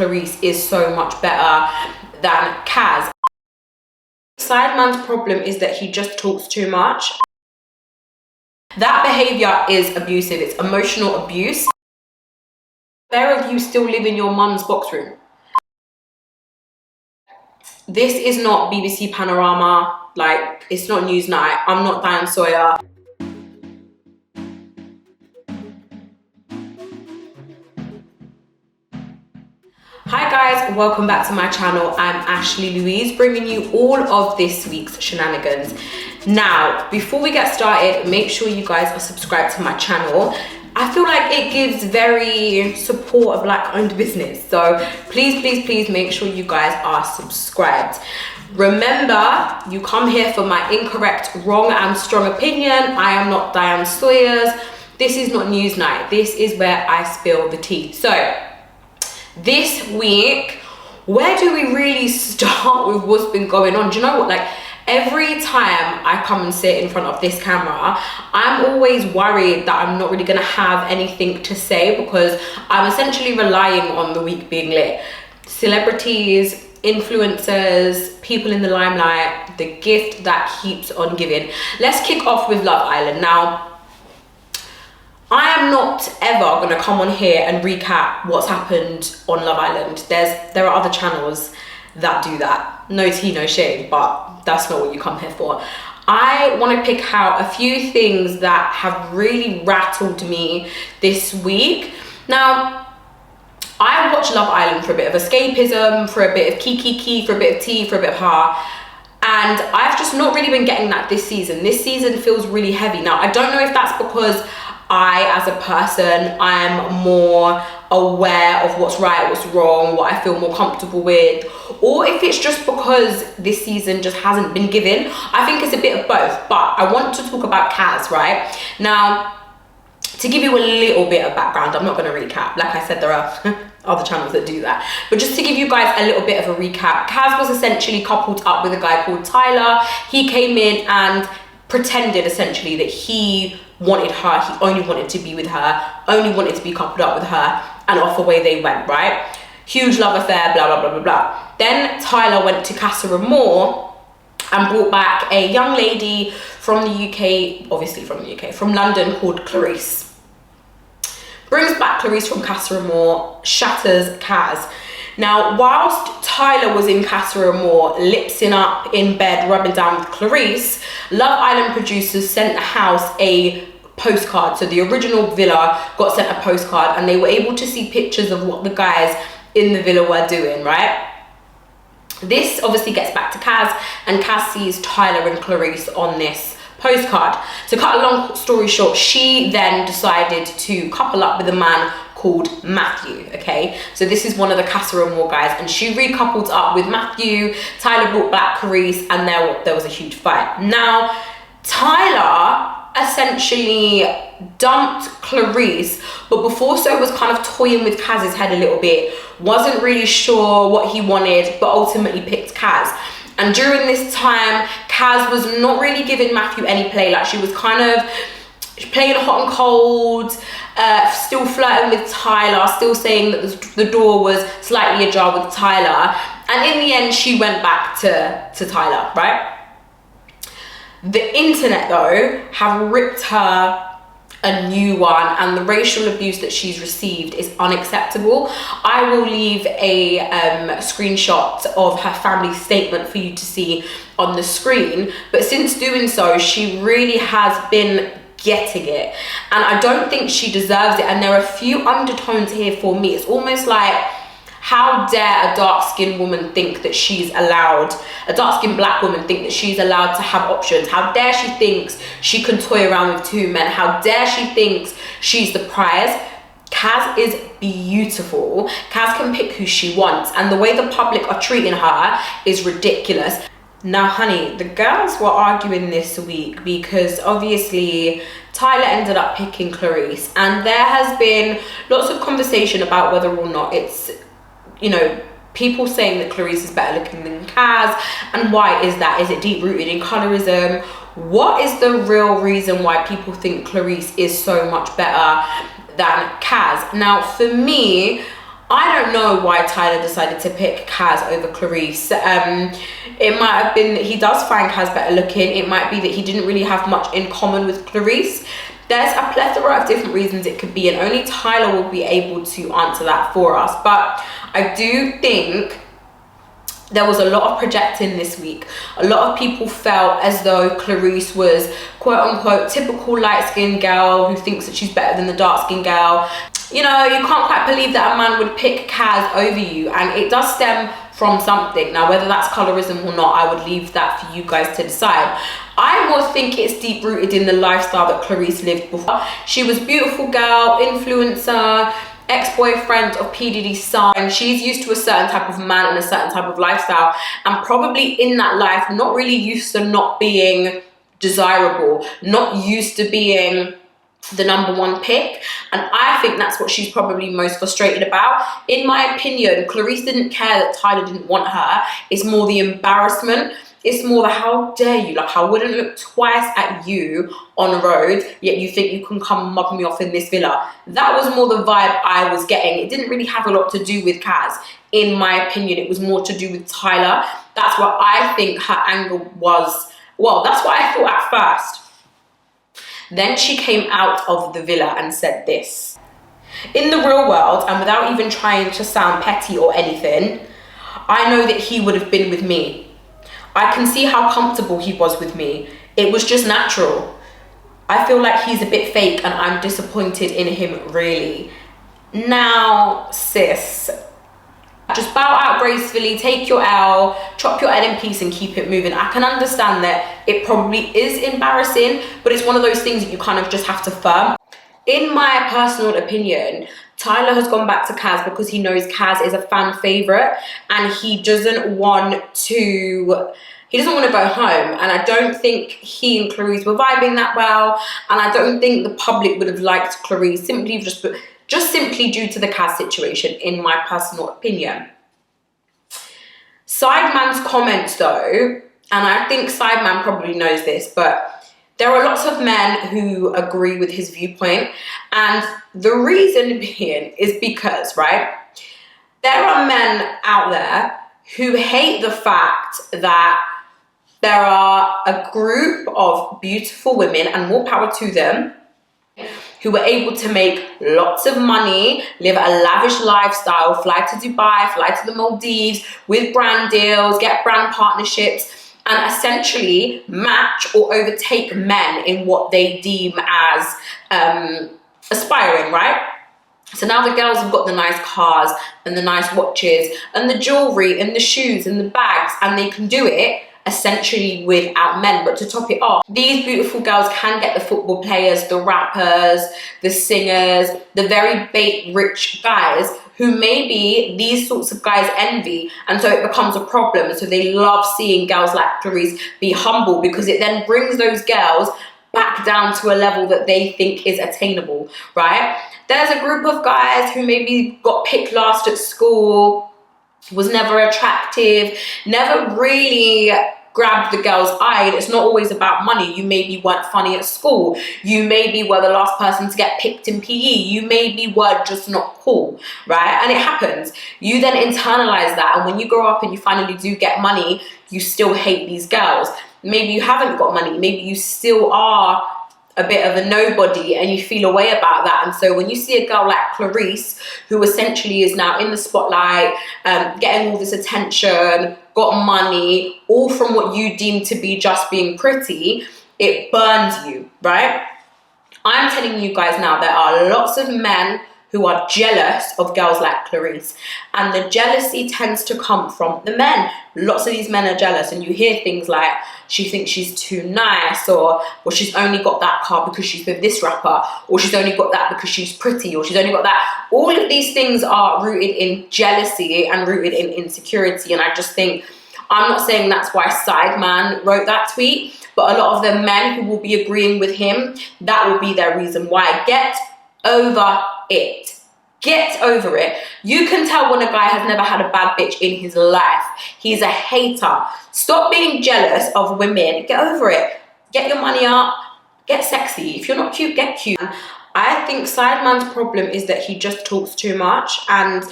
Clarisse is so much better than Kaz. Sideman's problem is that he just talks too much. That behavior is abusive. It's emotional abuse. Where of you still live in your mum's box room? This is not BBC Panorama. Like, it's not Newsnight. I'm not Diane Sawyer. Hi guys, welcome back to my channel. I'm Ashleigh Louise, bringing you all of this week's shenanigans. Now, before we get started, make sure you guys are subscribed to my channel. I feel like it gives very support of Black-owned business. So please make sure you guys are subscribed. Remember, you come here for my incorrect, wrong and strong opinion. I am not Diane Sawyer's. This is not Newsnight. This is where I spill the tea. So this week, where do we really start with what's been going on? Do you know what? Like, every time I come and sit in front of this camera, I'm always worried that I'm not really gonna have anything to say because I'm essentially relying on the week being lit. Celebrities, influencers, people in the limelight, the gift that keeps on giving. Let's kick off with Love Island. Now, I am not ever gonna come on here and recap what's happened on Love Island. There are other channels that do that. No tea, no shade, but that's not what you come here for. I wanna pick out a few things that have really rattled me this week. Now, I watch Love Island for a bit of escapism, for a bit of kiki, for a bit of tea, for a bit of ha. And I've just not really been getting that this season. This season feels really heavy. Now, I don't know if that's because I, as a person, I'm more aware of what's right, what's wrong, what I feel more comfortable with, or if it's just because this season just hasn't been given. I think it's a bit of both, but I want to talk about Kaz, right? Now, to give you a little bit of background, I'm not going to recap. Like I said, there are other channels that do that. But just to give you guys a little bit of a recap, Kaz was essentially coupled up with a guy called Tyler. He came in and pretended essentially that he wanted her, he only wanted to be with her, only wanted to be coupled up with her, and off away they went, right? Huge love affair, blah, blah, blah, blah, blah. Then Tyler went to Casa Amor and brought back a young lady from the UK, obviously from the UK, from London, called Clarisse. Brings back Clarisse from Casa Amor, shatters Kaz. Now, whilst Tyler was in Casa Amor, lipsing up in bed, rubbing down with Clarisse, Love Island producers sent the house a postcard. So the original villa got sent a postcard and they were able to see pictures of what the guys in the villa were doing, right? This obviously gets back to Kaz, and Kaz sees Tyler and Clarisse on this postcard. To cut a long story short, she then decided to couple up with a man called Matthew, okay? So this is one of the Casa Amor guys, and she recoupled up with Matthew. Tyler brought back Clarisse, and there was a huge fight. Now, Tyler essentially dumped Clarisse, but before so was kind of toying with Kaz's head a little bit, wasn't really sure what he wanted, but ultimately picked Kaz. And during this time, Kaz was not really giving Matthew any play. Like, she was kind of playing hot and cold, still flirting with Tyler, still saying that the door was slightly ajar with Tyler. And in the end, she went back to Tyler, right? The internet, though, have ripped her a new one, and the racial abuse that she's received is unacceptable. I will leave a screenshot of her family statement for you to see on the screen, but since doing so, she really has been getting it, and I don't think she deserves it. And there are a few undertones here for me. It's almost like, how dare a dark-skinned woman think that she's allowed, a dark-skinned Black woman think that she's allowed to have options? How dare she thinks she can toy around with two men? How dare she thinks she's the prize? Kaz is beautiful. Kaz can pick who she wants, and the way the public are treating her is ridiculous. Now, honey, the girls were arguing this week because obviously Tyler ended up picking Clarisse, and there has been lots of conversation about whether or not it's, you know, people saying that Clarisse is better looking than Kaz, and why is that? Is it deep rooted in colorism? What is the real reason why people think Clarisse is so much better than Kaz? Now, for me, I don't know why Tyler decided to pick Kaz over Clarisse. It might have been that he does find Kaz better looking. It might be that he didn't really have much in common with Clarisse. There's a plethora of different reasons it could be, and only Tyler will be able to answer that for us. But I do think there was a lot of projecting this week. A lot of people felt as though Clarisse was quote unquote typical light-skinned girl who thinks that she's better than the dark-skinned girl. You know, you can't quite believe that a man would pick Kaz over you, and it does stem from something. Now, whether that's colorism or not, I would leave that for you guys to decide. I more think it's deep-rooted in the lifestyle that Clarisse lived before. She was a beautiful girl, influencer, ex-boyfriend of P. Diddy's son, and she's used to a certain type of man and a certain type of lifestyle, and probably in that life not really used to not being desirable, not used to being the #1 pick. And I think that's what she's probably most frustrated about. In my opinion, Clarisse didn't care that Tyler didn't want her. It's more the embarrassment. It's more the how dare you, like I wouldn't look twice at you on the road, yet you think you can come mug me off in this villa. That was more the vibe I was getting. It didn't really have a lot to do with Kaz. In my opinion, it was more to do with Tyler. That's what I think her angle was. Well, that's what I thought at first. Then she came out of the villa and said this. In the real world, and without even trying to sound petty or anything, I know that he would have been with me. I can see how comfortable he was with me. It was just natural. I feel like he's a bit fake and I'm disappointed in him, really. Now, sis, just bow out gracefully, take your L, chop your head in peace and keep it moving. I can understand that it probably is embarrassing, but it's one of those things that you kind of just have to firm. In my personal opinion, Tyler has gone back to Kaz because he knows Kaz is a fan favorite and he doesn't want to go home. And I don't think he and Clarisse were vibing that well. And I don't think the public would have liked Clarisse just simply due to the Kaz situation, in my personal opinion. Sideman's comments though, and I think Sideman probably knows this, but there are lots of men who agree with his viewpoint, and the reason being is because, right, there are men out there who hate the fact that there are a group of beautiful women, and more power to them, who were able to make lots of money, live a lavish lifestyle, fly to Dubai, fly to the Maldives with brand deals, get brand partnerships, and essentially match or overtake men in what they deem as aspiring, right? So now the girls have got the nice cars and the nice watches and the jewelry and the shoes and the bags, and they can do it essentially without men. But to top it off, these beautiful girls can get the football players, the rappers, the singers, the very bait rich guys who maybe these sorts of guys envy, and so it becomes a problem. So they love seeing girls like Clarisse be humble, because it then brings those girls back down to a level that they think is attainable, right? There's a group of guys who maybe got picked last at school, was never attractive, never really grabbed the girl's eye. And it's not always about money. You maybe weren't funny at school. You maybe were the last person to get picked in PE. You maybe were just not cool, right? And it happens. You then internalize that, and when you grow up and you finally do get money, you still hate these girls. Maybe you haven't got money. Maybe you still are a bit of a nobody and you feel a way about that. And so when you see a girl like Clarisse, who essentially is now in the spotlight, getting all this attention, got money, all from what you deem to be just being pretty, it burns you, right? I'm telling you guys now, there are lots of men who are jealous of girls like Clarisse, and the jealousy tends to come from the men. Lots of these men are jealous, and you hear things like, she thinks she's too nice, or well, she's only got that car because she's with this rapper, or she's only got that because she's pretty, or she's only got that. All of these things are rooted in jealousy and rooted in insecurity, and I just think, I'm not saying that's why Sideman wrote that tweet, but a lot of the men who will be agreeing with him, that will be their reason why. Get over it. Get over it. You can tell when a guy has never had a bad bitch in his life. He's a hater. Stop being jealous of women. Get over it. Get your money up. Get sexy. If you're not cute, get cute. I think Sideman's problem is that he just talks too much, and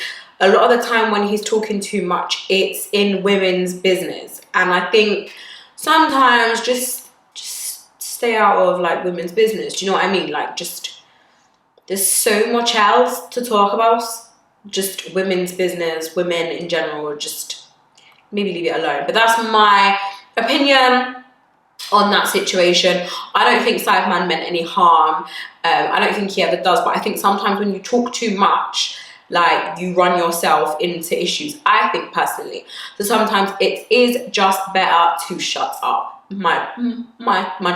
a lot of the time when he's talking too much, it's in women's business. And I think sometimes just stay out of like women's business. Do you know what I mean? Like, just, there's so much else to talk about. Just women's business, women in general, just maybe leave it alone. But that's my opinion on that situation. I don't think Sideman meant any harm. I don't think he ever does, but I think sometimes when you talk too much, like, you run yourself into issues, I think personally. So sometimes it is just better to shut up. My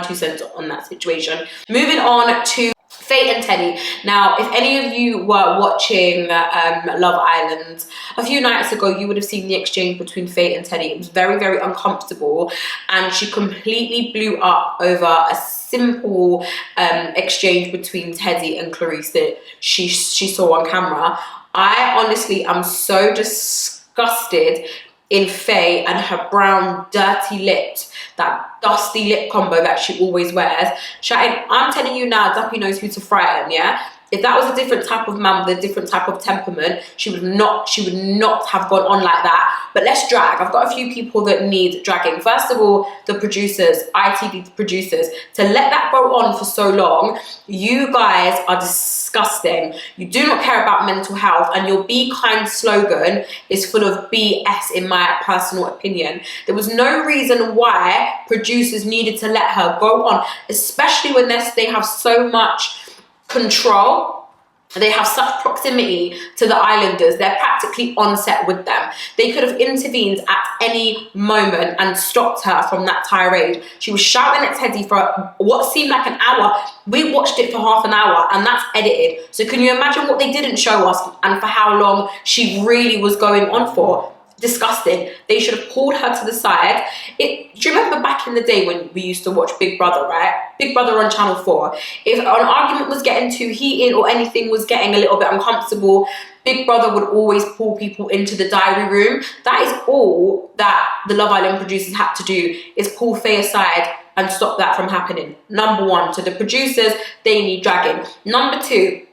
2 cents on that situation. Moving on to Faye and Teddy. Now, if any of you were watching Love Island a few nights ago, you would have seen the exchange between Faye and Teddy. It was very, very uncomfortable, and she completely blew up over a simple exchange between Teddy and Clarisse that she saw on camera. I honestly am so disgusted in Faye and her brown, dirty lips, that dusty lip combo that she always wears. Shouting, I'm telling you now, Duppy knows who to frighten, yeah? If that was a different type of man with a different type of temperament, she would not have gone on like that. But let's drag. I've got a few people that need dragging. First of all, the producers, ITV producers, to let that go on for so long. You guys are disgusting. You do not care about mental health, and your Be Kind slogan is full of BS, in my personal opinion. There was no reason why producers needed to let her go on, especially when they have so much control. They have such proximity to the islanders. They're practically on set with them. They could have intervened at any moment and stopped her from that tirade. She was shouting at Teddy for what seemed like an hour. We watched it for half an hour, and that's edited. So can you imagine what they didn't show us and for how long she really was going on for? Disgusting. They should have pulled her to the side. Do you remember back in the day when we used to watch Big Brother, right? Big Brother on Channel 4. If an argument was getting too heated or anything was getting a little bit uncomfortable, Big Brother would always pull people into the diary room. That is all that the Love Island producers had to do, is pull Faye aside and stop that from happening. Number one, to the producers, they need dragging. Number two,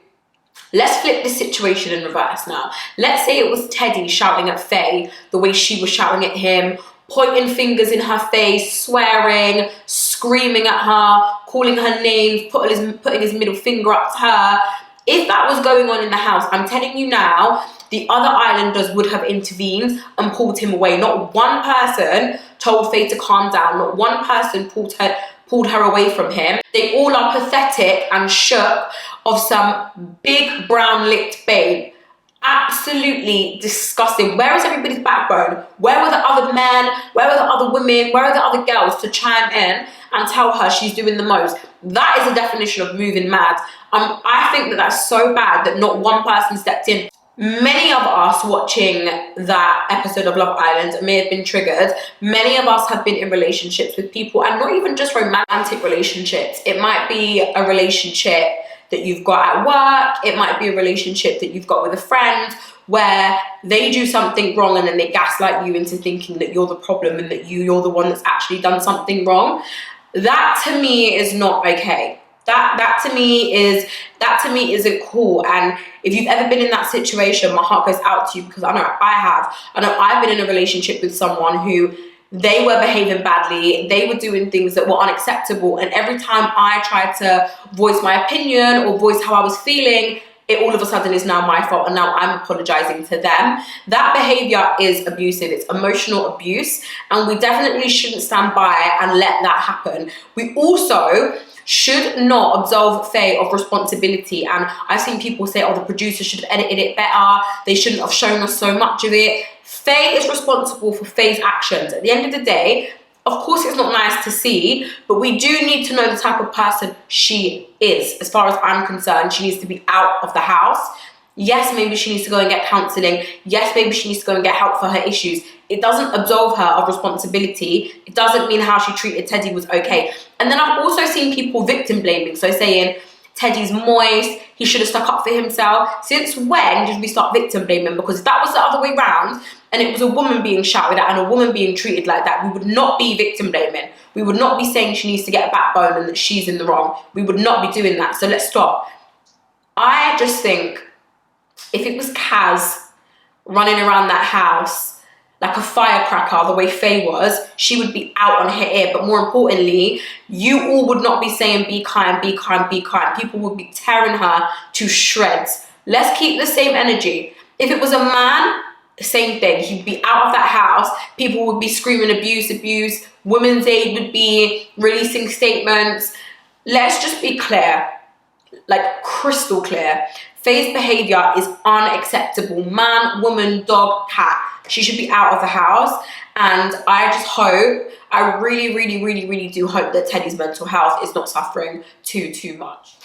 let's flip this situation in reverse now. Let's say it was Teddy shouting at Faye the way she was shouting at him, pointing fingers in her face, swearing, screaming at her, calling her names, putting his middle finger up to her. If that was going on in the house, I'm telling you now, the other islanders would have intervened and pulled him away. Not one person told Faye to calm down. Not one person pulled her away from him. They all are pathetic and shook of some big brown-lipped babe. Absolutely disgusting. Where is everybody's backbone? Where were the other men? Where were the other women? Where are the other girls to chime in and tell her she's doing the most? That is the definition of moving mad. I think that that's so bad that not one person stepped in. Many of us watching that episode of Love Island may have been triggered. Many of us have been in relationships with people, and not even just romantic relationships. It might be a relationship that you've got at work. It might be a relationship that you've got with a friend where they do something wrong and then they gaslight you into thinking that you're the problem and that you're the one that's actually done something wrong. That to me is not okay. That to me isn't cool. And if you've ever been in that situation, my heart goes out to you, because I know I have. I know I've been in a relationship with someone who, they were behaving badly, they were doing things that were unacceptable, and every time I tried to voice my opinion or voice how I was feeling, it all of a sudden is now my fault, and now I'm apologizing to them. That behavior is abusive. It's emotional abuse, and we definitely shouldn't stand by and let that happen. We also should not absolve Faye of responsibility. And I've seen people say, oh, the producer should have edited it better, they shouldn't have shown us so much of it. Faye is responsible for Faye's actions. At the end of the day, of course it's not nice to see, but we do need to know the type of person she is. As far as I'm concerned, she needs to be out of the house. Yes, maybe she needs to go and get counselling. Yes, maybe she needs to go and get help for her issues. It doesn't absolve her of responsibility. It doesn't mean how she treated Teddy was okay. And then I've also seen people victim blaming. So saying, Teddy's moist, he should have stuck up for himself. Since when did we start victim blaming? Because if that was the other way round and it was a woman being shouted at and a woman being treated like that, we would not be victim blaming. We would not be saying she needs to get a backbone and that she's in the wrong. We would not be doing that. So let's stop. I just think if it was Kaz running around that house like a firecracker, the way Faye was, she would be out on her ear. But more importantly, you all would not be saying, be kind, be kind, be kind. People would be tearing her to shreds. Let's keep the same energy. If it was a man, same thing. He'd be out of that house. People would be screaming abuse, abuse. Women's Aid would be releasing statements. Let's just be clear, like crystal clear. Faye's behavior is unacceptable. Man, woman, dog, cat. She should be out of the house. And I just hope, I really do hope that Teddy's mental health is not suffering too much.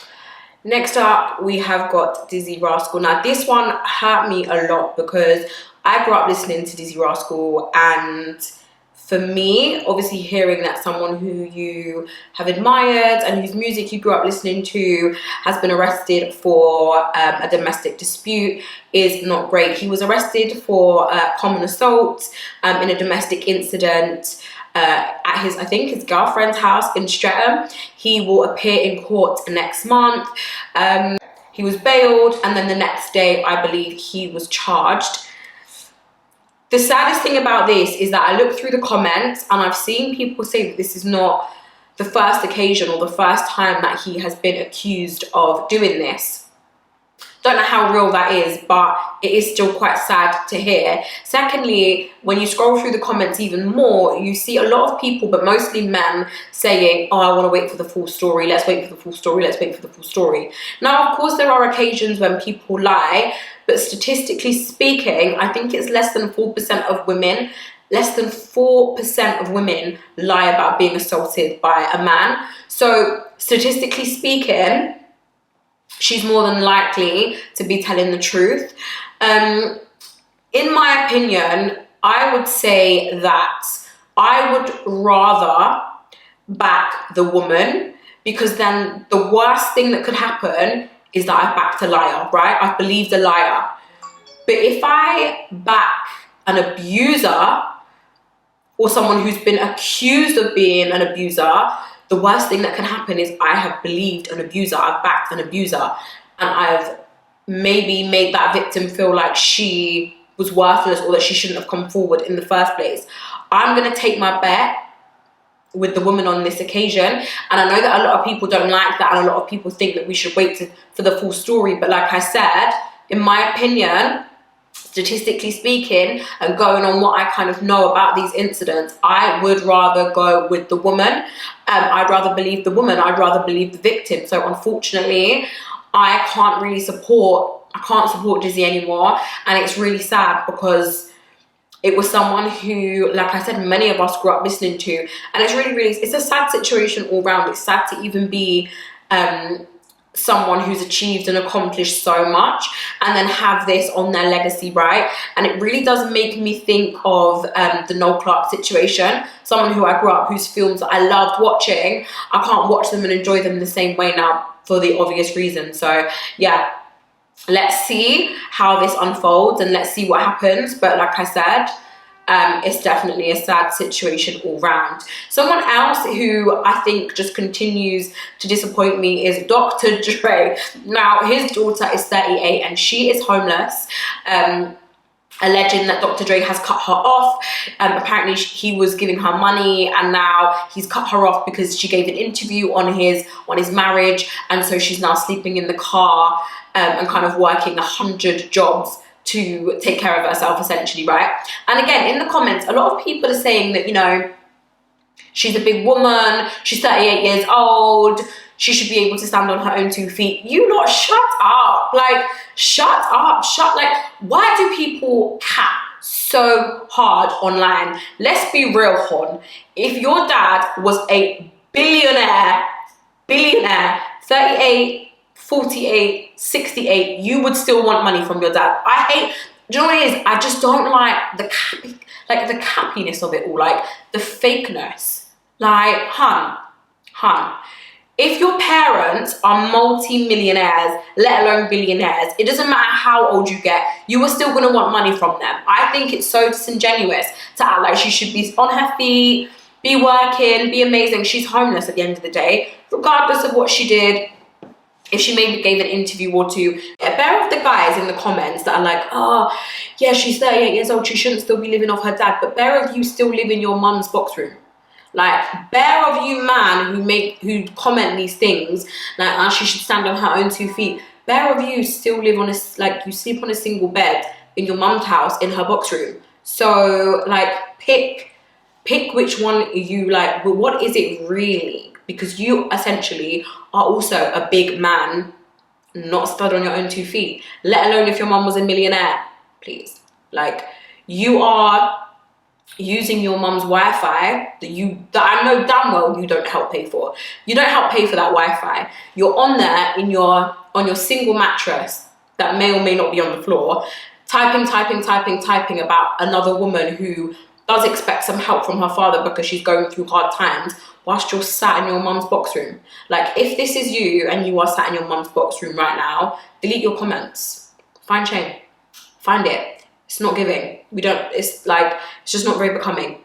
Next up, we have got Dizzee Rascal. Now, this one hurt me a lot because I grew up listening to Dizzee Rascal, and for me, obviously hearing that someone who you have admired and whose music you grew up listening to has been arrested for a domestic dispute is not great. He was arrested for common assault in a domestic incident at his, I think, his girlfriend's house in Streatham. He will appear in court next month. He was bailed, and then the next day, I believe, he was charged. The saddest thing about this is that I looked through the comments and I've seen people say that this is not the first occasion or the first time that he has been accused of doing this. Don't know how real that is, but it is still quite sad to hear. Secondly, when you scroll through the comments even more, you see a lot of people, but mostly men, saying, oh, I want to wait for the full story. Let's wait for the full story. Let's wait for the full story. Now, of course, there are occasions when people lie, but statistically speaking, I think it's less than 4% of women, less than 4% of women lie about being assaulted by a man. So statistically speaking, she's more than likely to be telling the truth. In my opinion, I would say that I would rather back the woman, because then the worst thing that could happen is that I've backed a liar, right? I've believed a liar. But if I back an abuser or someone who's been accused of being an abuser, the worst thing that can happen is I have believed an abuser, I've backed an abuser, and I've maybe made that victim feel like she was worthless or that she shouldn't have come forward in the first place. I'm going to take my bet with the woman on this occasion, and I know that a lot of people don't like that, and a lot of people think that we should wait for the full story, but like I said, in my opinion, statistically speaking, and going on what I kind of know about these incidents, I would rather go with the woman. I'd rather believe the woman. I'd rather believe the victim. So unfortunately, I can't support Dizzee anymore, and it's really sad because it was someone who, like I said, many of us grew up listening to, and it's it's a sad situation all round. It's sad to even be someone who's achieved and accomplished so much and then have this on their legacy, right? And it really does make me think of the Noel Clarke situation. Someone who I grew up, whose films I loved watching, I can't watch them and enjoy them the same way now for the obvious reason. So yeah, let's see how this unfolds and let's see what happens. But like I said, it's definitely a sad situation all round. Someone else who I think just continues to disappoint me is Dr. Dre. Now, his daughter is 38 and she is homeless, alleging that Dr. Dre has cut her off. Apparently he was giving her money and now he's cut her off because she gave an interview on his marriage, and so she's now sleeping in the car and kind of working 100 jobs to take care of herself, essentially, right? And again, in the comments, a lot of people are saying that, you know, she's a big woman, she's 38 years old, she should be able to stand on her own 2 feet. You lot, shut up. Like, shut up. Like, why do people cap so hard online? Let's be real, hon. If your dad was a billionaire, 38, 48, 68, you would still want money from your dad. Do you know what it is? I just don't like the cappiness of it all, like the fakeness. Like, hun, if your parents are multi-millionaires, let alone billionaires, it doesn't matter how old you get, you are still gonna want money from them. I think it's so disingenuous to act like she should be on her feet, be working, be amazing. She's homeless at the end of the day, regardless of what she did. If she maybe gave an interview or two, it beware of the guys in the comments that are like, oh, yeah, she's 38 years old, she shouldn't still be living off her dad. But beware of you still live in your mum's box room. Like, beware of you man who comment these things, like, she should stand on her own 2 feet. Beware of you still live on you sleep on a single bed in your mum's house in her box room. So, like, pick which one you like, but what is it really? Because you essentially are also a big man, not stood on your own 2 feet, let alone if your mum was a millionaire, please. Like, you are using your mum's Wi-Fi that I know damn well you don't help pay for. You don't help pay for that Wi-Fi. You're on there on your single mattress that may or may not be on the floor, typing about another woman who does expect some help from her father because she's going through hard times, whilst you're sat in your mum's box room. Like, if this is you and you are sat in your mum's box room right now, delete your comments. Find shame. Find it. It's not giving. It's just not very becoming.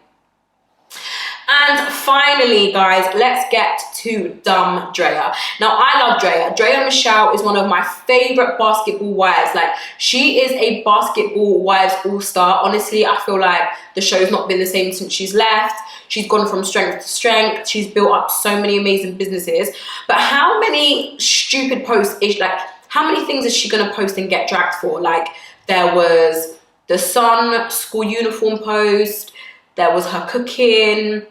And finally, guys, let's get to dumb Draya. Now, I love Draya. Draya Michelle is one of my favorite basketball wives. Like, she is a basketball wives all-star. Honestly, I feel like the show's not been the same since she's left. She's gone from strength to strength. She's built up so many amazing businesses. But how many stupid posts how many things is she gonna post and get dragged for? Like, there was the Sun school uniform post, there was her cooking,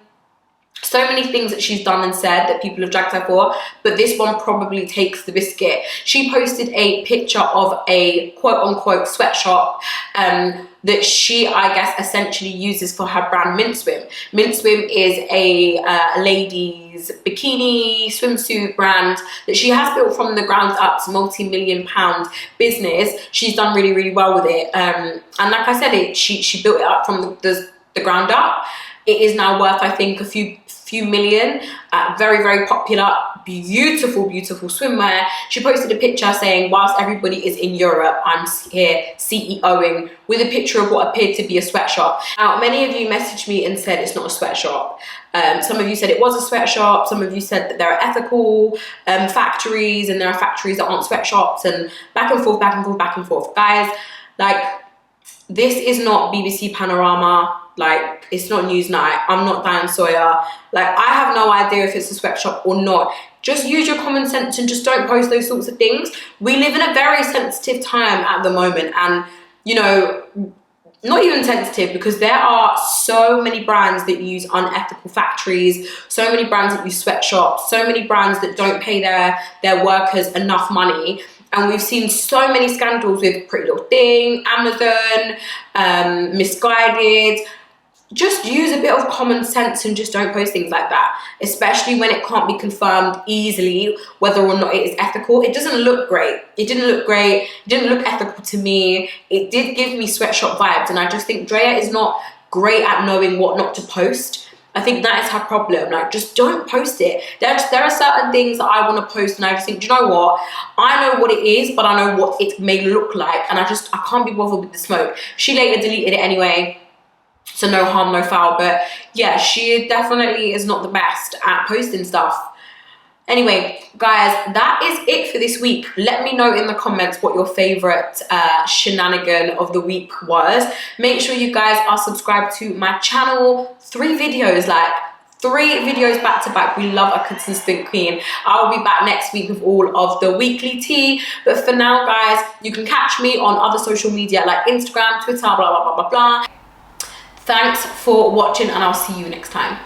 so many things that she's done and said that people have dragged her for, but this one probably takes the biscuit. She posted a picture of a quote-unquote sweatshop that she, I guess, essentially uses for her brand Mint Swim. Mint Swim is a ladies bikini swimsuit brand that she has built from the ground up. It's multi-million-pound business. She's done really, really well with it. And like I said, she built it up from the ground up. It is now worth, I think, a few million. Very, very popular, beautiful swimwear. She posted a picture saying, whilst everybody is in Europe, I'm here CEOing, with a picture of what appeared to be a sweatshop. Now, many of you messaged me and said it's not a sweatshop. Some of you said it was a sweatshop. Some of you said that there are ethical factories and there are factories that aren't sweatshops, and back and forth. Guys, like, this is not BBC Panorama. Like, it's not Newsnight. I'm not Diane Sawyer. Like, I have no idea if it's a sweatshop or not. Just use your common sense and just don't post those sorts of things. We live in a very sensitive time at the moment, and, you know, not even sensitive, because there are so many brands that use unethical factories, so many brands that use sweatshops, so many brands that don't pay their workers enough money. And we've seen so many scandals with Pretty Little Thing, Amazon, Misguided. Just use a bit of common sense and just don't post things like that, especially when it can't be confirmed easily whether or not it is ethical. It doesn't look great. It didn't look great. It didn't look ethical to me. It did give me sweatshop vibes, and I just think Draya is not great at knowing what not to post. I think that is her problem. Like, just don't post it. There are certain things that I want to post, and I just think, do you know what? I know what it is, but I know what it may look like, and I can't be bothered with the smoke. She later deleted it anyway. So no harm, no foul. But yeah, she definitely is not the best at posting stuff. Anyway, guys, that is it for this week. Let me know in the comments what your favorite shenanigan of the week was. Make sure you guys are subscribed to my channel. 3 videos, like 3 videos back to back. We love a consistent queen. I'll be back next week with all of the weekly tea. But for now, guys, you can catch me on other social media like Instagram, Twitter, blah, blah, blah, blah, blah. Thanks for watching, and I'll see you next time.